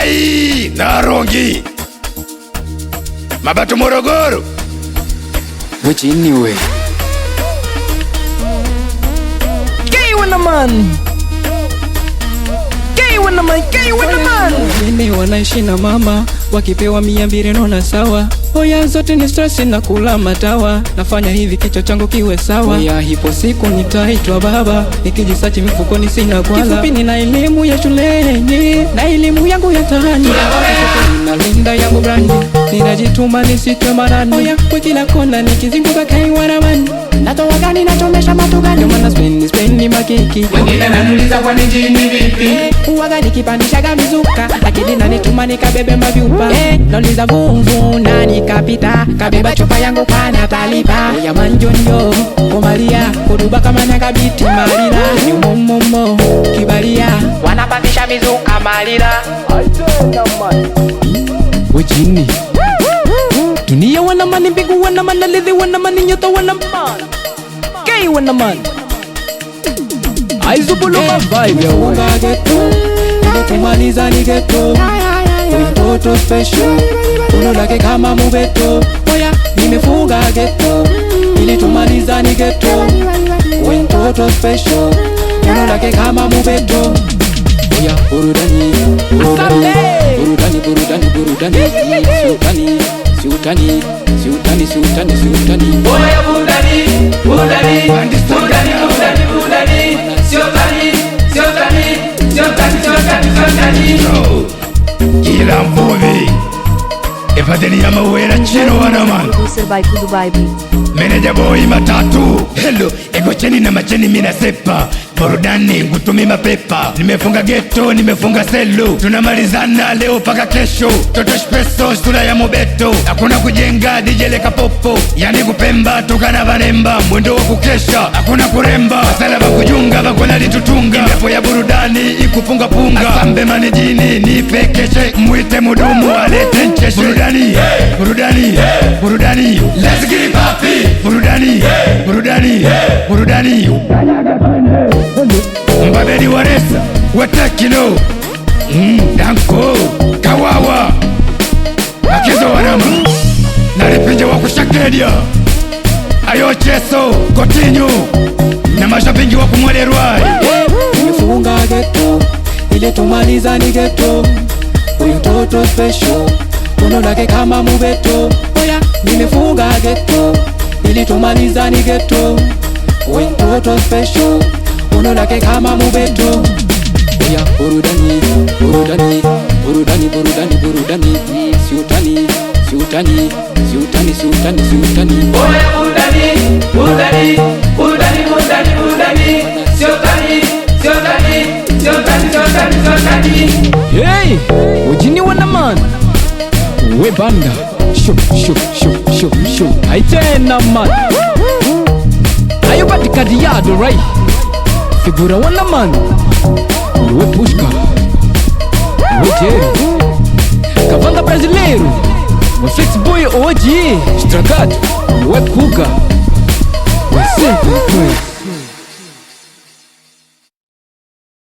Ai, Narongi Mabato Morogoro. Wejini we Gay with the man. Gay with the man. Gay with the man. Mimi wanaishi na mama wakipewa 200 nona sawa. Oya zote ni stress na kula matawa. Nafanya hivi kichwa changu kiwe sawa. Oya hipo siku nitaitwa baba. Nikijisachi mifukoni sina kwala. Kifupi nina elimu ya shuleni na elimu yangu ya tani. Ninalinda yangu brandi, ninajituma nisitwe marani. Oya kwa kila kona nikizunguka kai wanaman. Natoa gani natomesha matu gani. Ndio maana spendi makiki. Wengine nanuliza kwa nijini vipi. Uwaga nikipandishaga mizuka, lakini nanituma nikabebe mavyupa. Nauliza vumvu na nikapita, kabeba chupa yangu kana talipa. Oya manjonyo, komalia, kuduba kama nyakabiti malila. Nyumomomo, kibalia, wanapandisha mizuka malila. Wejini dunia wanamani, mbingu wanamani, lidhi wanamani, nyota wanamani. Gay wanamani Aizubuluma vibe ya unga geto, kumaliza ni geto. Mtoto special, uno lake kama mubeto. Oya, nimefunga geto, ili tumaliza ni geto. Mtoto special, uno lake kama mubeto. Oya, burudani, burudani, burudani, burudani, burudani. Siutani, siutani, siutani, siutani, siutani. Oya burudani, burudani, burudani, burudani, burudani. Siutani, siutani, siutani, siutani, siutani. Kila mvuvi Efadeli ya mawera chino wanaman. Producer by Dubai Beat. Meneja boy matatu. Hello, ego cheni na macheni mina sepa. Burudani ngutumi mapepa. Nimefunga ghetto, nimefunga selu. Tunamalizana leo paka kesho. Toto espresso, sura ya mobeto. Hakuna kujenga, DJ leka popo. Yani kupemba, tukana vanemba. Mwendo wa kukesha, hakuna kuremba. Masala bakujunga, bakuna litutunga. Imbepo ya burudani, ikupunga punga. Asambe manijini, nipekeshe. Mwite mudumu, alete ncheshe. Burudani, burudani, burudani. Let's get it papi. Burudani, burudani, burudani. Mbabedi waresa, watakino. Danko, kawawa. Makizo wanama. Nalipinje wakushakedia. Ayo cheso, kotinyo. Na mashabingi wakumwalerwai. Nimefunga geto, ili tumaliza ni geto. Uyu mtoto special, uno lake kama mubeto. Oya, nimefunga geto, ili tumaliza ni geto. Uyu mtoto special, uno lake kama mubeto. Oya burudani, burudani, burudani, burudani, burudani. Siutani, siutani, siutani, siutani, siutani. Oya burudani, burudani, burudani, burudani, burudani. Siutani, siutani, siutani, siutani, siutani. Hey, Wejini wanaman. We banda, shoo, shoo, shoo, shoo, shoo. Haitena man. Ayo batikadi yado right. Figura wanaman. We pushka, we Jerry, Kavanga brasileiro, we fix boy OG, Stragato, we Kuga, we sempre